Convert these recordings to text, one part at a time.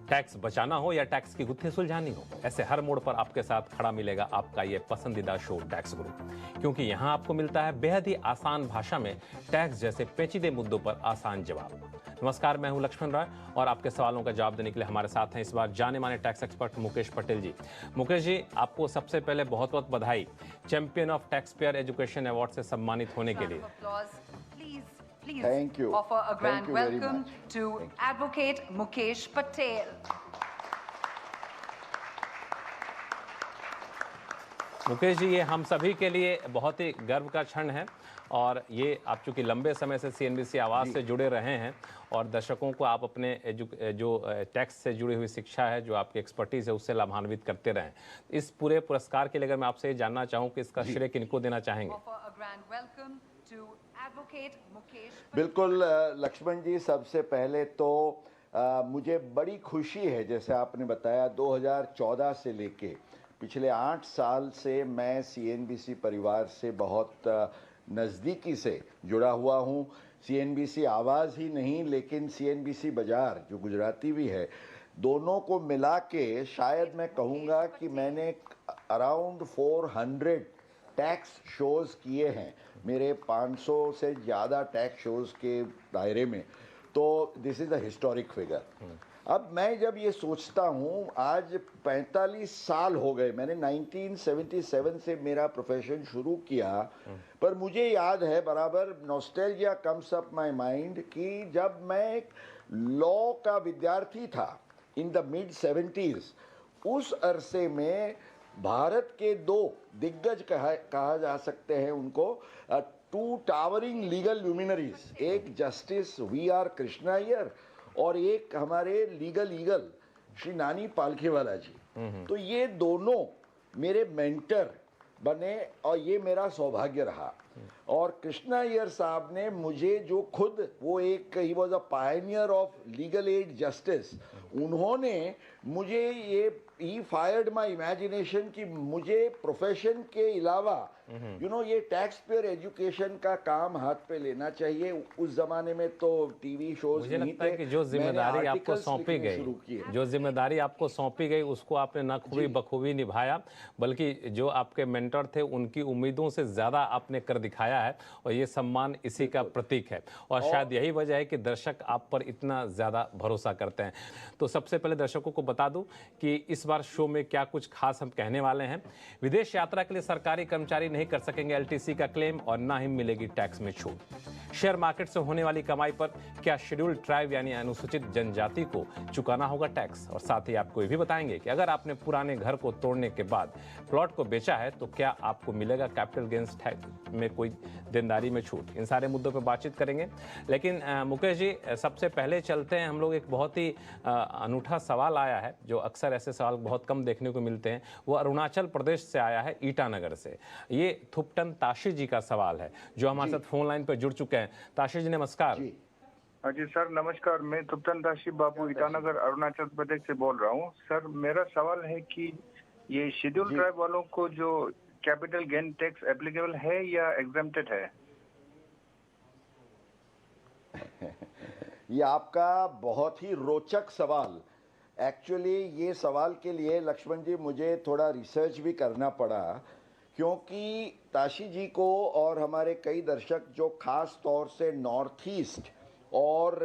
Tax बचाना हो या टैक्स की गुत्थी सुलझानी हो, ऐसे हर मोड़ पर आपके साथ खड़ा मिलेगा आपका ये पसंदीदा शो टैक्स गुरु, क्योंकि यहाँ आपको मिलता है बेहद ही आसान भाषा में टैक्स जैसे पेचीदे मुद्दों पर आसान जवाब। नमस्कार, मैं हूं लक्ष्मण राय और आपके सवालों का जवाब देने के लिए हमारे साथ हैं इस बार जाने माने टैक्स एक्सपर्ट मुकेश पटेल जी। मुकेश जी, आपको सबसे पहले बहुत बहुत बधाई champion of tax payer education award से सम्मानित होने के लिए। Please Thank you. offer a grand Thank you very welcome much. to Advocate Mukesh Patel. Mukesh ji, ये हम सभी के लिए बहुत ही गर्व का क्षण है और ये आप चूंकि लंबे समय से सीएनबीसी आवाज़ से जुड़े रहे हैं और दर्शकों को आप अपने जो टैक्स से जुड़ी हुई शिक्षा है, जो आपकी एक्सपर्टीज़ है, उससे लाभान्वित करते रहें। इस पूरे पुरस्कार के लिए अगर मैं आपसे ये जानना चाहूँ कि इसका श्रेय किनको देना चाहेंगे? बिल्कुल लक्ष्मण जी, सबसे पहले तो मुझे बड़ी खुशी है, जैसे आपने बताया 2014 से लेके पिछले 8 साल से मैं सीएनबीसी परिवार से बहुत नज़दीकी से जुड़ा हुआ हूँ। सीएनबीसी आवाज़ ही नहीं, लेकिन सीएनबीसी बाज़ार जो गुजराती भी है, दोनों को मिला के शायद मैं कहूँगा कि मैंने अराउंड 400 टैक्स शोज़ किए हैं मेरे 500 से ज़्यादा टैक्स शोज़ के दायरे में। तो this is a historic figure. अब मैं जब ये सोचता हूँ, आज 45 साल हो गए, मैंने 1977 से मेरा प्रोफेशन शुरू किया, पर मुझे याद है बराबर, nostalgia comes up my mind कि जब मैं एक लॉ का विद्यार्थी था इन द मिड 70s, उस अरसे में भारत के दो दिग्गज कहा जा सकते हैं उनको, टू टावरिंग लीगल ल्यूमिनरीज, एक जस्टिस वी.आर. कृष्णा अय्यर और एक हमारे लीगल ईगल श्री नानी पालखीवाला जी। तो ये दोनों मेरे मेंटर बने और ये मेरा सौभाग्य रहा। और कृष्णा अय्यर साहब ने मुझे जो खुद वो एक he was a Pioneer of legal aid justice, उन्होंने मुझे ये ही फायर्ड माई इमेजिनेशन कि मुझे प्रोफेशन के अलावा ये टैक्स पेयर एजुकेशन का काम हाथ पे लेना चाहिए। उस जमाने में तो टीवी शोज मुझे नहीं लगता है थे। कि जो जिम्मेदारी आपको सौंपी गई उसको आपने न बखूबी निभाया, बल्कि जो आपके मेंटर थे उनकी उम्मीदों से ज्यादा आपने कर दिखाया है और ये सम्मान इसी का प्रतीक है और शायद यही वजह है कि दर्शक आप पर इतना ज्यादा भरोसा करते हैं। तो सबसे पहले दर्शकों को बता दूं कि इस बार शो में क्या कुछ खास हम कहने वाले हैं। विदेश यात्रा के लिए सरकारी कर्मचारी नहीं कर सकेंगे एलटीसी का क्लेम और ना ही मिलेगी टैक्स में छूट। शेयर मार्केट से होने वाली कमाई पर क्या शेड्यूल्ड ट्राइब यानी अनुसूचित जनजाति को चुकाना होगा टैक्स, और साथ ही आपको ये भी बताएंगे कि अगर आपने पुराने घर को तोड़ने के बाद प्लॉट को बेचा है तो क्या आपको मिलेगा कैपिटल गेन्स टैक्स में कोई देनदारी में छूट। इन सारे मुद्दों पर बातचीत करेंगे, लेकिन मुकेश जी, सबसे पहले चलते हैं हम लोग, एक बहुत ही अनूठा सवाल आया है, जो अक्सर ऐसे सवाल बहुत कम देखने को मिलते हैं। वो अरुणाचल प्रदेश से आया है, ईटानगर से। ये थुप्टन ताशी जी का सवाल है जो हमारे साथ फोन लाइन पर जुड़ चुके हैं। ताशी जी, नमस्कार। जी सर, नमस्कार। मैं थुप्टन ताशी बाबू ईटानगर अरुणाचल प्रदेश से बोल रहा हूँ। सर, मेरा सवाल है कि ये शेड्यूल ट्राइब वालों को जो कैपिटल गेन टैक्स एप्लीकेबल है या एग्जेम्प्टेड है? ये आपका बहुत ही रोचक सवाल। एक्चुअली ये सवाल के लिए लक्ष्मण जी मुझे थोड़ा रिसर्च भी करना पड़ा, क्योंकि ताशी जी को और हमारे कई दर्शक जो खास तौर से नॉर्थ ईस्ट और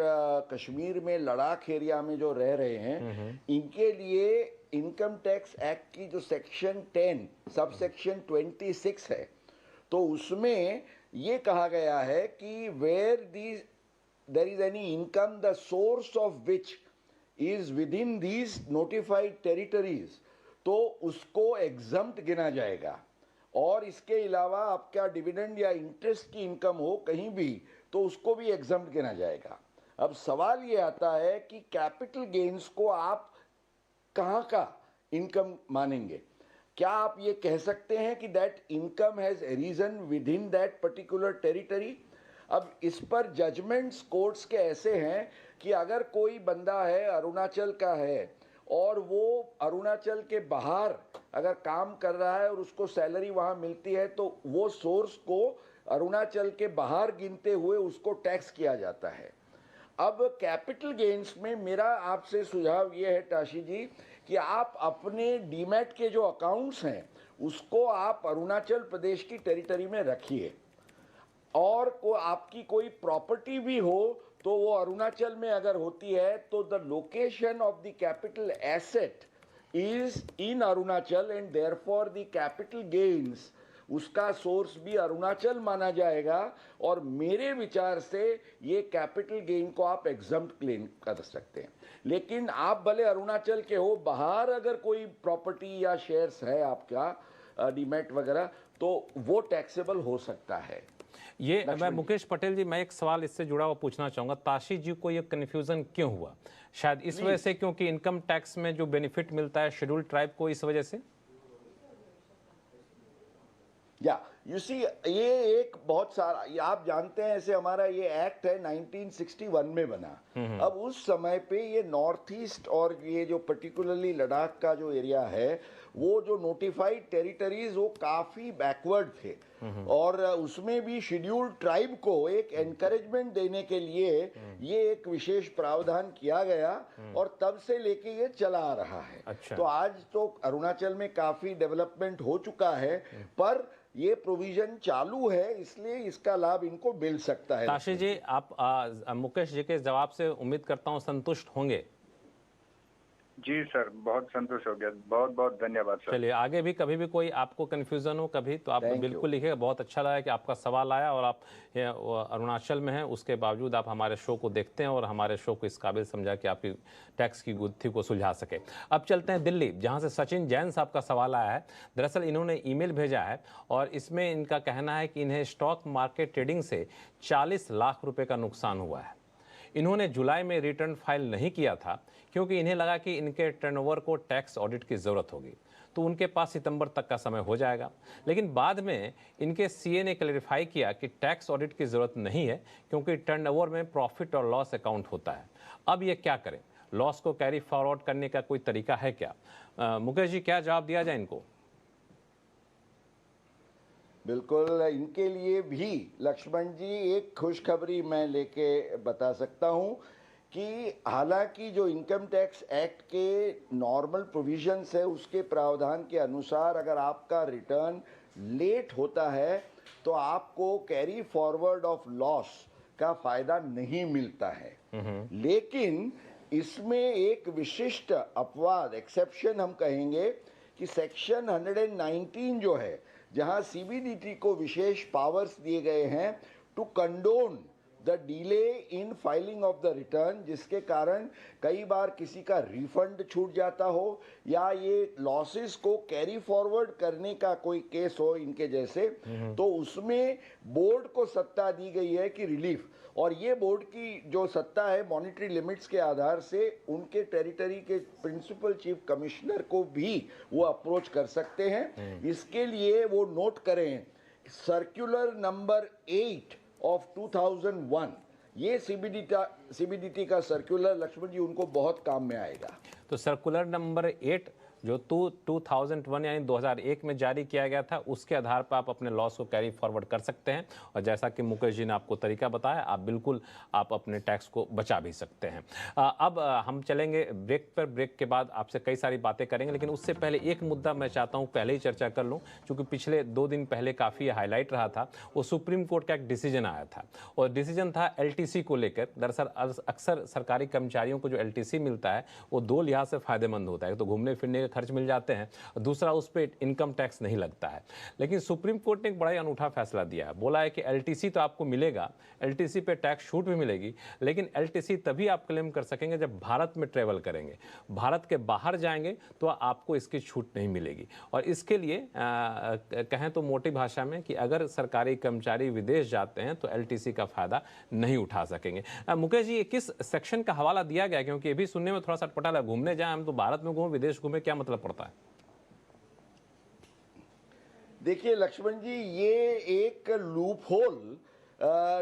कश्मीर में लद्दाख एरिया में जो रह रहे हैं, इनके लिए इनकम टैक्स एक्ट की जो सेक्शन 10 सब सेक्शन 26 है, तो उसमें ये कहा गया है कि where there is any income the source of which is within these notified territories, तो उसको exempt गिना जाएगा। और इसके अलावा आपका डिविडेंड या इंटरेस्ट की इनकम हो कहीं भी, तो उसको भी exempt गिना जाएगा। अब सवाल ये आता है कि कैपिटल गेन्स को आप कहाँ का इनकम मानेंगे? क्या आप ये कह सकते हैं कि that income has reason within that particular territory? अब इस पर जजमेंट्स कोर्ट्स के ऐसे हैं कि अगर कोई बंदा है, अरुणाचल का है, और वो अरुणाचल के बाहर अगर काम कर रहा है और उसको सैलरी वहाँ मिलती है, तो वो सोर्स को अरुणाचल के बाहर गिनते हुए उसको टैक्स किया जाता है। अब कैपिटल गेन्स में मेरा आपसे सुझाव ये है ताशी जी कि आप अपने डीमैट के जो अकाउंट्स हैं उसको आप अरुणाचल प्रदेश की टेरिटरी में रखिए, और आपकी कोई प्रॉपर्टी भी हो तो वो अरुणाचल में अगर होती है तो the location of the capital asset is in Arunachal and therefore the capital gains उसका सोर्स भी अरुणाचल माना जाएगा, और मेरे विचार से ये कैपिटल गेन को आप एग्जम्प्ट क्लेम कर सकते हैं। लेकिन आप भले अरुणाचल के हो, बाहर अगर कोई प्रॉपर्टी या शेयर्स है आपका डीमैट वगैरह तो वो टैक्सेबल हो सकता है। ये मैं मुकेश पटेल जी, मैं एक सवाल इससे जुड़ा हुआ पूछना चाहूंगा, ताशी जी को ये कन्फ्यूजन क्यों हुआ? शायद इस वजह से क्योंकि इनकम टैक्स में जो बेनिफिट मिलता है शेड्यूल्ड ट्राइब को, इस वजह से? या यू सी ये एक बहुत सारा, ये आप जानते हैं, ऐसे हमारा ये एक्ट है 1961 में बना। अब उस समय पे ये नॉर्थ ईस्ट और ये जो पर्टिकुलरली लद्दाख का जो एरिया है वो जो नोटिफाइड टेरिटरीज वो काफी बैकवर्ड थे, और उसमें भी शेड्यूल्ड ट्राइब को एक एनकरेजमेंट देने के लिए ये एक विशेष प्रावधान किया गया, और तब से लेके ये चला आ रहा है। अच्छा। तो आज तो अरुणाचल में काफी डेवलपमेंट हो चुका है, पर ये प्रोविजन चालू है, इसलिए इसका लाभ इनको मिल सकता है। ताशी जी, आप मुकेश जी के जवाब से उम्मीद करता हूं संतुष्ट होंगे। जी सर, बहुत संतोष हो गया, बहुत बहुत धन्यवाद सर। चलिए, आगे भी कभी भी कोई आपको कंफ्यूजन हो कभी तो आप बिल्कुल लिखिएगा। बहुत अच्छा लगा कि आपका सवाल आया, और आप अरुणाचल में हैं उसके बावजूद आप हमारे शो को देखते हैं और हमारे शो को इस काबिल समझा कि आपकी टैक्स की गुत्थी को सुलझा सके। अब चलते हैं दिल्ली, जहां से सचिन जैन साहब का सवाल आया है। दरअसल इन्होंने ईमेल भेजा है और इसमें इनका कहना है कि इन्हें स्टॉक मार्केट ट्रेडिंग से 40 लाख रुपए का नुकसान हुआ है। इन्होंने जुलाई में रिटर्न फाइल नहीं किया था क्योंकि इन्हें लगा कि इनके टर्नओवर को टैक्स ऑडिट की ज़रूरत होगी, तो उनके पास सितंबर तक का समय हो जाएगा। लेकिन बाद में इनके सीए ने क्लैरिफाई किया कि टैक्स ऑडिट की ज़रूरत नहीं है क्योंकि टर्नओवर में प्रॉफिट और लॉस अकाउंट होता है। अब ये क्या करें? लॉस को कैरी फॉरवर्ड करने का कोई तरीका है क्या? मुकेश जी, क्या जवाब दिया जाए इनको? बिल्कुल, इनके लिए भी लक्ष्मण जी एक खुशखबरी मैं लेके बता सकता हूं कि हालांकि जो इनकम टैक्स एक्ट के नॉर्मल प्रोविजंस है उसके प्रावधान के अनुसार अगर आपका रिटर्न लेट होता है तो आपको कैरी फॉरवर्ड ऑफ लॉस का फायदा नहीं मिलता है। लेकिन इसमें एक विशिष्ट अपवाद, एक्सेप्शन हम कहेंगे, कि सेक्शन 119 जो है, जहां सीबीडीटी को विशेष पावर्स दिए गए हैं to condone the delay in filing of the return, जिसके कारण कई बार किसी का रिफंड छूट जाता हो या ये लॉसेस को कैरी फॉरवर्ड करने का कोई केस हो इनके जैसे, तो उसमें बोर्ड को सत्ता दी गई है कि रिलीफ, और ये बोर्ड की जो सत्ता है मॉनिटरी लिमिट्स के आधार से उनके टेरिटरी के प्रिंसिपल चीफ कमिश्नर को भी वो अप्रोच कर सकते हैं। इसके लिए वो नोट करें सर्कुलर नंबर 8 ऑफ 2001, ये सीबीडीटी का सर्कुलर लक्ष्मण जी उनको बहुत काम में आएगा। तो सर्कुलर नंबर 8 जो 2001 यानी 2001 में जारी किया गया था, उसके आधार पर आप अपने लॉस को कैरी फॉरवर्ड कर सकते हैं, और जैसा कि मुकेश जी ने आपको तरीका बताया, आप बिल्कुल आप अपने टैक्स को बचा भी सकते हैं। अब हम चलेंगे ब्रेक पर। ब्रेक के बाद आपसे कई सारी बातें करेंगे, लेकिन उससे पहले एक मुद्दा मैं चाहता हूं पहले ही चर्चा कर लूं, क्योंकि पिछले 2 दिन पहले काफ़ी हाईलाइट रहा था। वो सुप्रीम कोर्ट का एक डिसीजन आया था, और डिसीजन था एलटीसी को लेकर। दरअसल अक्सर सरकारी कर्मचारियों को जो एलटीसी मिलता है वो 2 लिहाज से फायदेमंद होता है। तो घूमने फिरने खर्च मिल जाते हैं, दूसरा उस पर इनकम टैक्स नहीं लगता है। लेकिन सुप्रीम कोर्ट ने एक बड़ा ही अनूठा फैसला दिया है। बोला है कि एलटीसी तो आपको मिलेगा, एलटीसी पे टैक्स छूट भी मिलेगी, लेकिन एलटीसी तभी आप क्लेम कर सकेंगे जब भारत में ट्रेवल करेंगे। भारत के बाहर जाएंगे तो आपको इसकी छूट नहीं मिलेगी। और इसके लिए कहें तो मोटी भाषा में कि अगर सरकारी कर्मचारी विदेश जाते हैं तो एलटीसी का फायदा नहीं उठा सकेंगे। मुकेश जी, ये किस सेक्शन का हवाला दिया गया? क्योंकि ये भी सुनने में थोड़ा सा अटपटा लगा, घूमने जाए हम तो भारत में घूमें विदेश घूमें, क्या मतलब पड़ता है? देखिए लक्ष्मण जी, ये एक लूप होल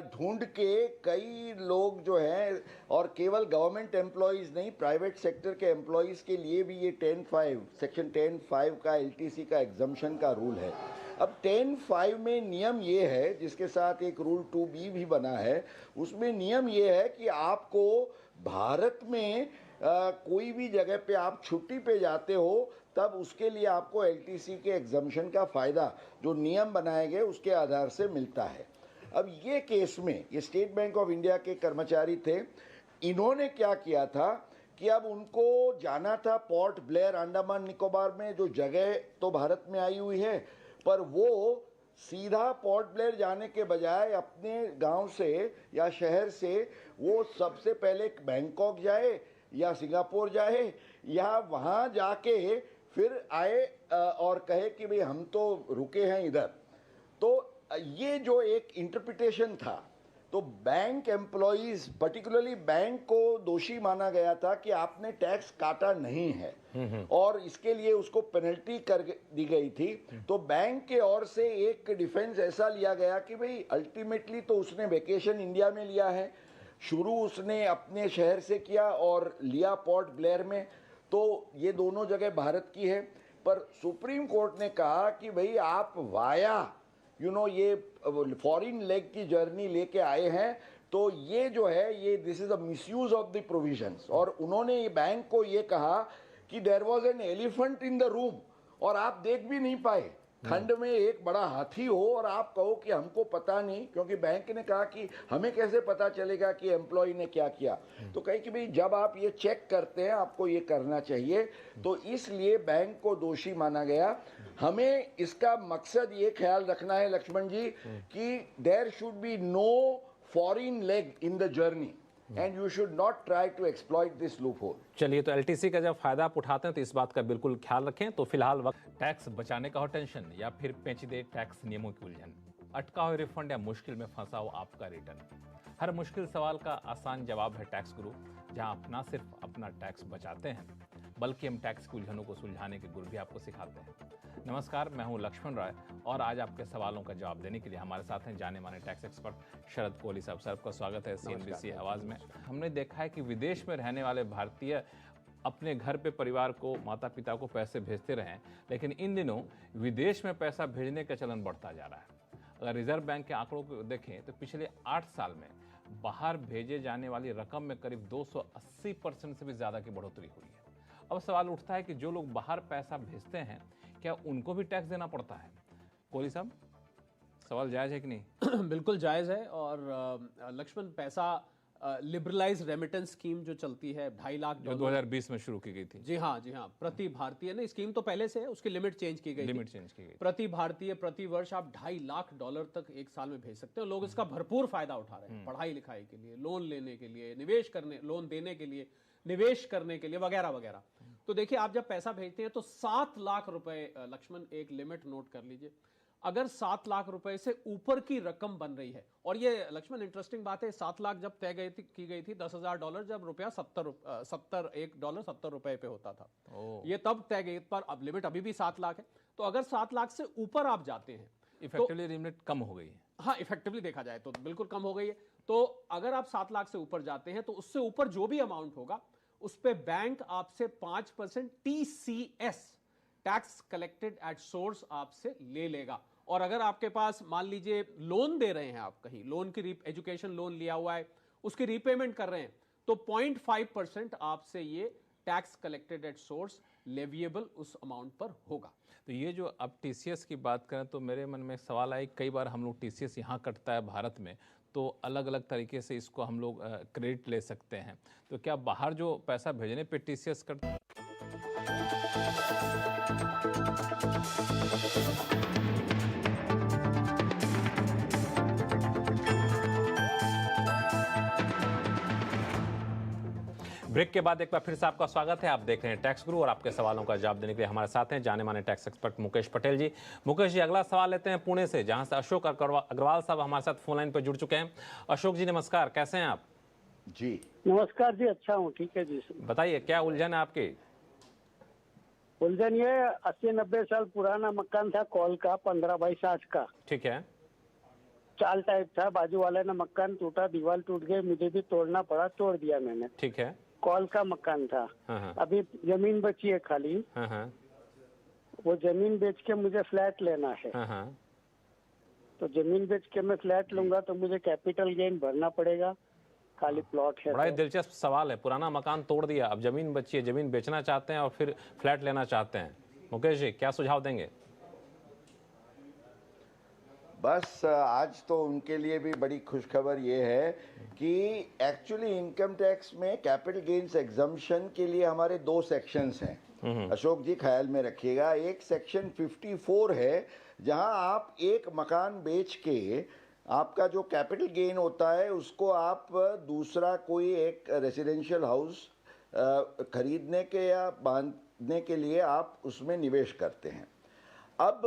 ढूंढ के कई लोग जो हैं, और केवल गवर्नमेंट एम्प्लॉयज़ नहीं, प्राइवेट सेक्टर के एम्प्लॉयज़ के लिए भी ये सेक्शन 10(5) का एलटीसी का एग्जम्पशन का रूल है। अब 10(5) में नियम ये है, जिसके साथ एक रूल 2B भी बना है, उसमें नियम ये है कि आपको भारत में कोई भी जगह पे आप छुट्टी पे जाते हो तब उसके लिए आपको LTC के एग्जम्पशन का फ़ायदा जो नियम बनाए गए उसके आधार से मिलता है। अब ये केस में ये स्टेट बैंक ऑफ इंडिया के कर्मचारी थे, इन्होंने क्या किया था कि अब उनको जाना था पोर्ट ब्लेयर अंडमान निकोबार में, जो जगह तो भारत में आई हुई है, पर वो सीधा पोर्ट ब्लेयर जाने के बजाय अपने गांव से या शहर से वो सबसे पहले बैंकॉक जाए या सिंगापुर जाए या वहाँ जाके फिर आए और कहे कि भाई हम तो रुके हैं इधर। तो ये जो एक इंटरप्रिटेशन था, तो बैंक एम्प्लॉइज पर्टिकुलरली बैंक को दोषी माना गया था कि आपने टैक्स काटा नहीं है और इसके लिए उसको पेनल्टी कर दी गई थी। तो बैंक के ओर से एक डिफेंस ऐसा लिया गया कि भाई अल्टीमेटली तो उसने वेकेशन इंडिया में लिया है, शुरू उसने अपने शहर से किया और लिया पोर्ट ब्लेयर में, तो ये दोनों जगह भारत की है। पर सुप्रीम कोर्ट ने कहा कि भाई आप वाया ये फॉरेन लेग की जर्नी लेके आए हैं, तो ये जो है ये this is a misuse of the provisions. और उन्होंने ये बैंक को ये कहा कि there was an elephant in the room और आप देख भी नहीं पाए, खंड में एक बड़ा हाथी हो और आप कहो कि हमको पता नहीं, क्योंकि बैंक ने कहा कि हमें कैसे पता चलेगा कि एम्प्लॉय ने क्या किया। तो कहे कि भाई जब आप ये चेक करते हैं आपको ये करना चाहिए, तो इसलिए बैंक को दोषी माना गया। हमें इसका मकसद ये ख्याल रखना है लक्ष्मण जी कि there should be no foreign leg in the journey and you should not try to exploit this loophole. चलिए, तो LTC का जब फायदा आप उठाते हैं तो इस बात का बिल्कुल ख्याल रखें। तो फिलहाल वक्त टैक्स बचाने का हो टेंशन या फिर पेचीदे टैक्स नियमों की उलझन, अटका हुआ रिफंड या मुश्किल में फंसा हो आपका रिटर्न, हर मुश्किल सवाल का आसान जवाब है टैक्स गुरु, जहां आप न सिर्फ अपना टैक्स बचाते हैं बल्कि हम टैक्स की उलझनों को सुलझाने के गुर भी आपको सिखाते हैं। नमस्कार, मैं हूं लक्ष्मण राय और आज आपके सवालों का जवाब देने के लिए हमारे साथ हैं जाने माने टैक्स एक्सपर्ट शरद कोहली साहब। सर, आपका स्वागत है CNBC आवाज़ में। हमने देखा है कि विदेश में रहने वाले भारतीय अपने घर पे परिवार को, माता पिता को पैसे भेजते रहे, लेकिन इन दिनों विदेश में पैसा भेजने का चलन बढ़ता जा रहा है। अगर रिजर्व बैंक के आंकड़ों को देखें तो पिछले 8 साल में बाहर भेजे जाने वाली रकम में करीब 280% से भी ज़्यादा की बढ़ोतरी हुई है। अब सवाल उठता है कि जो लोग बाहर पैसा भेजते हैं क्या उनको भी टैक्स देना पड़ता है? कोहली साहब, सवाल जायज़ है कि नहीं? बिल्कुल जायज़ है। और लक्ष्मण, पैसा लिबरलाइज रेमिटेंस स्कीम जो चलती है 2.5 लाख जो 2020 में शुरू की गई थी। जी हाँ, प्रति भारतीय, नहीं स्कीम तो पहले से है, उसकी लिमिट चेंज की गई। प्रति भारतीय प्रति वर्ष आप $2.5 लाख तक एक साल में भेज सकते हो। लोग इसका भरपूर फायदा उठा रहे हैं, पढ़ाई लिखाई के लिए, लोन लेने के लिए, निवेश करने, लोन देने के लिए, निवेश करने के लिए, वगैरह वगैरह। तो देखिए, आप जब पैसा भेजते हैं तो 7 लाख रुपए, लक्ष्मण एक लिमिट नोट कर लीजिए, अगर 7 लाख रुपए से ऊपर की रकम बन रही है, और ये लक्ष्मण इंटरेस्टिंग बात है, 7 लाख जब तय की गई थी $10,000 जब रुपया 1 डॉलर 70 रुपए पे होता था, ये तब तय गई, पर अब लिमिट अभी भी 7 लाख है। तो अगर 7 लाख से ऊपर आप जाते हैं, इफेक्टिवली लिमिट कम हो गई है। हाँ, इफेक्टिवली देखा जाए तो बिल्कुल कम हो गई है। तो अगर आप 7 लाख से ऊपर जाते हैं तो उससे ऊपर जो भी अमाउंट होगा उस पे बैंक आपसे 5% TCS, tax collected at source, आपसे ले लेगा। और अगर आपके पास मान लीजिए लोन दे रहे हैं, आप कहीं लोन की एजुकेशन लोन लिया हुआ है, उसकी रीपेमेंट कर रहे हैं, तो 0.5% आपसे ये tax collected at source leviable उस अमाउंट पर होगा। तो ये जो अब TCS की बात करें तो मेरे मन में एक सवाल आया, कई बार हम लोग TCS यहाँ कटता है भारत में, तो अलग अलग तरीके से इसको हम लोग क्रेडिट ले सकते हैं, तो क्या बाहर जो पैसा भेजने पे TCS कटता है? ब्रेक के बाद एक बार फिर से आपका स्वागत है। आप देख रहे हैं टैक्स गुरु और आपके सवालों का जवाब देने के लिए हमारे साथ हैं जाने माने टैक्स एक्सपर्ट मुकेश पटेल जी। मुकेश जी, अगला सवाल लेते हैं पुणे से, जहां से अशोक अग्रवाल साहब हमारे साथ फोन लाइन पर जुड़ चुके हैं। अशोक जी नमस्कार, कैसे हैं आप? जी नमस्कार जी, अच्छा हूँ, ठीक है जी। बताइए क्या उलझन है आपकी? उलझन ये 80-90 साल पुराना मकान था, कॉल का, 15x60 का। ठीक है। चाल टाइप था, बाजू वाले ने मकान टूटा, दीवार टूट गई, मुझे भी तोड़ना पड़ा, तोड़ दिया मैंने। ठीक है। कॉल का मकान था। हाँ। अभी जमीन बची है खाली। हाँ। वो जमीन बेच के मुझे फ्लैट लेना है। हाँ हाँ। तो जमीन बेच के मैं फ्लैट लूंगा तो मुझे कैपिटल गेन भरना पड़ेगा, खाली प्लॉट है बड़ा ही तो। दिलचस्प सवाल है। पुराना मकान तोड़ दिया, अब जमीन बची है, जमीन बेचना चाहते हैं और फिर फ्लैट लेना चाहते हैं। मुकेश जी क्या सुझाव देंगे? बस आज तो उनके लिए भी बड़ी खुशखबर ये है कि एक्चुअली इनकम टैक्स में कैपिटल गेन्स एग्जम्पशन के लिए हमारे 2 सेक्शंस हैं। अशोक जी ख्याल में रखिएगा, एक सेक्शन 54 है जहां आप एक मकान बेच के आपका जो कैपिटल गेन होता है उसको आप दूसरा कोई एक रेजिडेंशियल हाउस खरीदने के या बांधने के लिए आप उसमें निवेश करते हैं। अब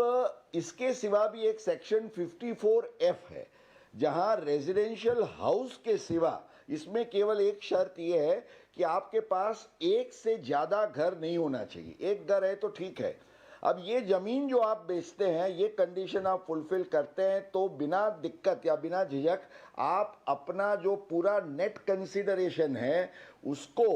इसके सिवा भी एक सेक्शन 54F है जहां रेजिडेंशियल हाउस के सिवा इसमें केवल एक शर्त यह है कि आपके पास एक से ज़्यादा घर नहीं होना चाहिए। एक घर है तो ठीक है। अब ये ज़मीन जो आप बेचते हैं, ये कंडीशन आप फुलफिल करते हैं तो बिना दिक्कत या बिना झिझक आप अपना जो पूरा नेट कंसिडरेशन है उसको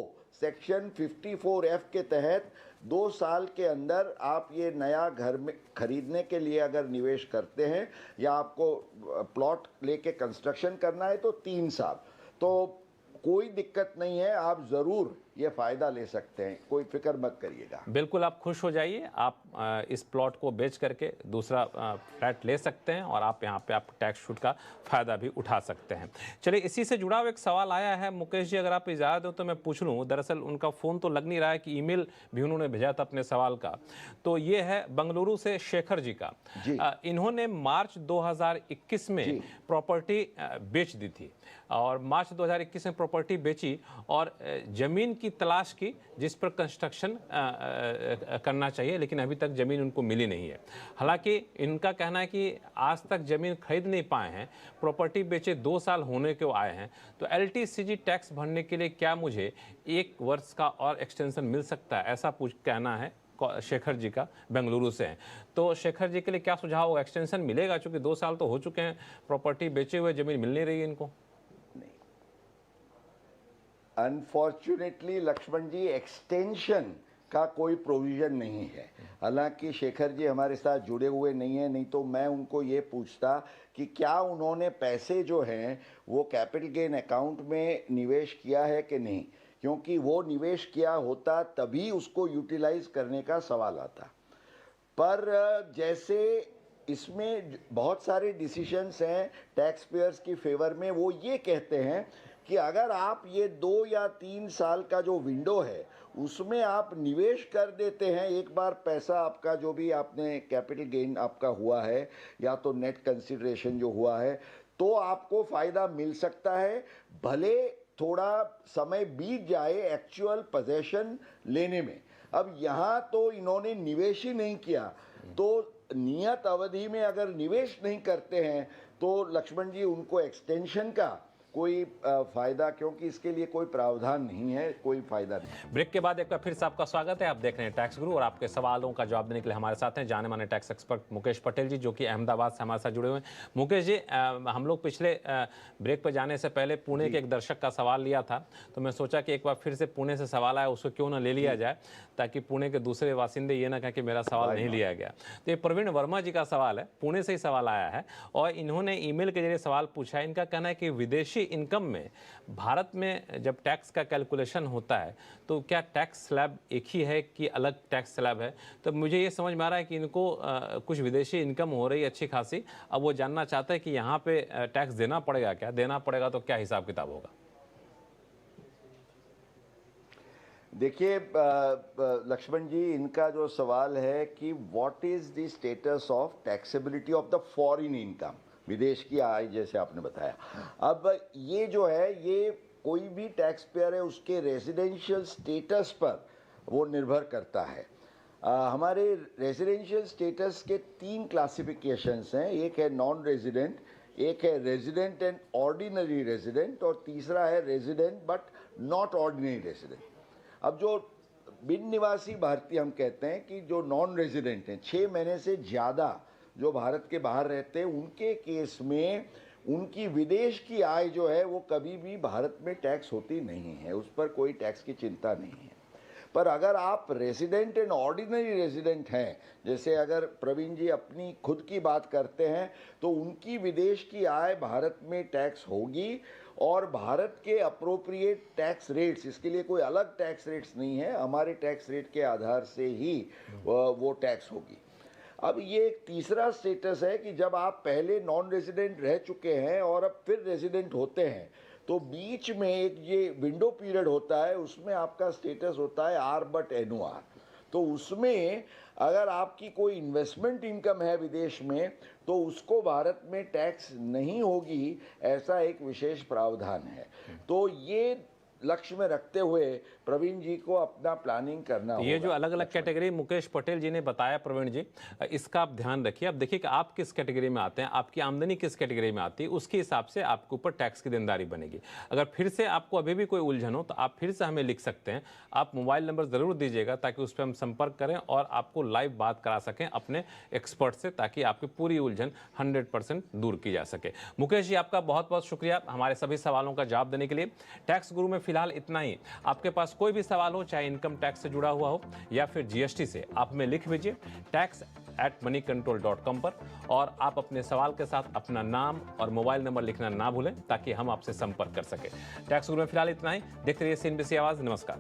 सेक्शन 54F के तहत 2 साल के अंदर आप ये नया घर में खरीदने के लिए अगर निवेश करते हैं या आपको प्लॉट लेके कंस्ट्रक्शन करना है तो 3 साल, तो कोई दिक्कत नहीं है, आप ज़रूर ये फ़ायदा ले सकते हैं, कोई फिक्र मत करिएगा। बिल्कुल आप खुश हो जाइए, आप इस प्लॉट को बेच करके दूसरा फ्लैट ले सकते हैं और आप यहाँ पे आप टैक्स छूट का फ़ायदा भी उठा सकते हैं। चलिए इसी से जुड़ा हुआ एक सवाल आया है मुकेश जी, अगर आप इजाज़त हो तो मैं पूछ लूँ। दरअसल उनका फ़ोन तो लग नहीं रहा है कि ईमेल भी उन्होंने भेजा था अपने सवाल का। तो ये है बंगलुरु से शेखर जी का। इन्होंने मार्च 2021 में प्रॉपर्टी बेच दी थी और मार्च 2021 में प्रॉपर्टी बेची और ज़मीन की तलाश की जिस पर कंस्ट्रक्शन करना चाहिए, लेकिन अभी तक ज़मीन उनको मिली नहीं है। हालांकि इनका कहना है कि आज तक ज़मीन खरीद नहीं पाए हैं, प्रॉपर्टी बेचे 2 साल होने को आए हैं। तो LTCG टैक्स भरने के लिए क्या मुझे 1 वर्ष का और एक्सटेंशन मिल सकता है, ऐसा कहना है शेखर जी का, बेंगलुरु से हैं। तो शेखर जी के लिए क्या सुझाव होगा? एक्सटेंशन मिलेगा? चूंकि 2 साल तो हो चुके हैं प्रॉपर्टी बेचे हुए, ज़मीन मिल नहीं रही है इनको। अनफॉर्चुनेटली लक्ष्मण जी, एक्सटेंशन का कोई प्रोविज़न नहीं है। हालांकि शेखर जी हमारे साथ जुड़े हुए नहीं हैं, नहीं तो मैं उनको ये पूछता कि क्या उन्होंने पैसे जो हैं वो कैपिटल गेन अकाउंट में निवेश किया है कि नहीं, क्योंकि वो निवेश किया होता तभी उसको यूटिलाइज करने का सवाल आता। पर जैसे इसमें बहुत सारे डिसीशंस हैं टैक्स पेयर्स की फेवर में, वो ये कहते हैं कि अगर आप ये 2 या 3 साल का जो विंडो है उसमें आप निवेश कर देते हैं, एक बार पैसा आपका जो भी आपने कैपिटल गेन आपका हुआ है या तो नेट कंसिडरेशन जो हुआ है, तो आपको फ़ायदा मिल सकता है, भले थोड़ा समय बीत जाए एक्चुअल पोजेशन लेने में। अब यहाँ तो इन्होंने निवेश ही नहीं किया, तो नियत अवधि में अगर निवेश नहीं करते हैं तो लक्ष्मण जी उनको एक्सटेंशन का कोई फायदा, क्योंकि इसके लिए कोई प्रावधान नहीं है, कोई फायदा नहीं। ब्रेक के बाद एक बार फिर से आपका स्वागत है। आप देख रहे हैं टैक्स गुरु और आपके सवालों का जवाब देने के लिए हमारे साथ हैं जाने माने टैक्स एक्सपर्ट मुकेश पटेल जी, जो कि अहमदाबाद से हमारे साथ जुड़े हुए हैं। मुकेश जी, हम लोग पिछले ब्रेक पर जाने से पहले पुणे के एक दर्शक का सवाल लिया था, तो मैं सोचा कि एक बार फिर से पुणे से सवाल आया, उसको क्यों ना ले लिया जाए, ताकि पुणे के दूसरे वासिंदे ये ना कहें कि मेरा सवाल नहीं लिया गया। तो ये प्रवीण वर्मा जी का सवाल है, पुणे से ही सवाल आया है और इन्होंने ईमेल के जरिए सवाल पूछा है। इनका कहना है कि विदेशी इनकम में भारत में जब टैक्स का कैलकुलेशन होता है तो क्या टैक्स स्लैब एक ही है कि अलग टैक्स स्लैब है? तो मुझे ये समझ में आ रहा है कि इनको कुछ विदेशी इनकम हो रही है अच्छी खासी, अब वो जानना चाहते हैं कि यहाँ पे टैक्स देना पड़ेगा क्या, देना पड़ेगा तो क्या हिसाब किताब होगा? देखिए लक्ष्मण जी, इनका जो सवाल है कि what is the status of taxability of the foreign income, विदेश की आय जैसे आपने बताया। अब ये जो है ये कोई भी टैक्स पेयर है उसके रेजिडेंशियल स्टेटस पर वो निर्भर करता है। हमारे रेजिडेंशियल स्टेटस के 3 क्लासिफिकेशंस हैं, एक है नॉन रेजिडेंट, एक है रेजिडेंट एंड ऑर्डिनरी रेजिडेंट और तीसरा है resident but not ordinary resident. अब जो बिन निवासी भारतीय हम कहते हैं कि जो नॉन रेजिडेंट हैं, 6 महीने से ज़्यादा जो भारत के बाहर रहते हैं, उनके केस में उनकी विदेश की आय जो है वो कभी भी भारत में टैक्स होती नहीं है, उस पर कोई टैक्स की चिंता नहीं है। पर अगर आप रेजिडेंट एंड ऑर्डिनरी रेजिडेंट हैं, जैसे अगर प्रवीण जी अपनी खुद की बात करते हैं, तो उनकी विदेश की आय भारत में टैक्स होगी और भारत के अप्रोप्रिएट टैक्स रेट्स, इसके लिए कोई अलग टैक्स रेट्स नहीं है, हमारे टैक्स रेट के आधार से ही वो टैक्स होगी। अब ये एक तीसरा स्टेटस है कि जब आप पहले नॉन रेजिडेंट रह चुके हैं और अब फिर रेजिडेंट होते हैं, तो बीच में एक ये विंडो पीरियड होता है, उसमें आपका स्टेटस होता है आर बट NOR। तो उसमें अगर आपकी कोई इन्वेस्टमेंट इनकम है विदेश में, तो उसको भारत में टैक्स नहीं होगी, ऐसा एक विशेष प्रावधान है। तो ये लक्ष्य में रखते हुए प्रवीण जी को अपना प्लानिंग करना होगा। ये जो अलग अलग कैटेगरी मुकेश पटेल जी ने बताया प्रवीण जी, इसका आप ध्यान रखिए। अब देखिए कि आप किस कैटेगरी में आते हैं, आपकी आमदनी किस कैटेगरी में आती है, उसके हिसाब से आपके ऊपर टैक्स की देनदारी बनेगी। अगर फिर से आपको अभी भी कोई उलझन हो तो आप फिर से हमें लिख सकते हैं। आप मोबाइल नंबर ज़रूर दीजिएगा ताकि उस पर हम संपर्क करें और आपको लाइव बात करा सकें अपने एक्सपर्ट से, ताकि आपकी पूरी उलझन 100% दूर की जा सके। मुकेश जी, आपका बहुत बहुत शुक्रिया हमारे सभी सवालों का जवाब देने के लिए। टैक्स गुरु में फिलहाल इतना ही। आपके पास कोई भी सवाल हो, चाहे इनकम टैक्स से जुड़ा हुआ हो या फिर GST से, आप हमें लिख भेजिए tax@moneycontrol.com पर, और आप अपने सवाल के साथ अपना नाम और मोबाइल नंबर लिखना ना भूलें ताकि हम आपसे संपर्क कर सकें। टैक्स गुरु में फिलहाल इतना ही। देखते रहिए CNBC आवाज। नमस्कार।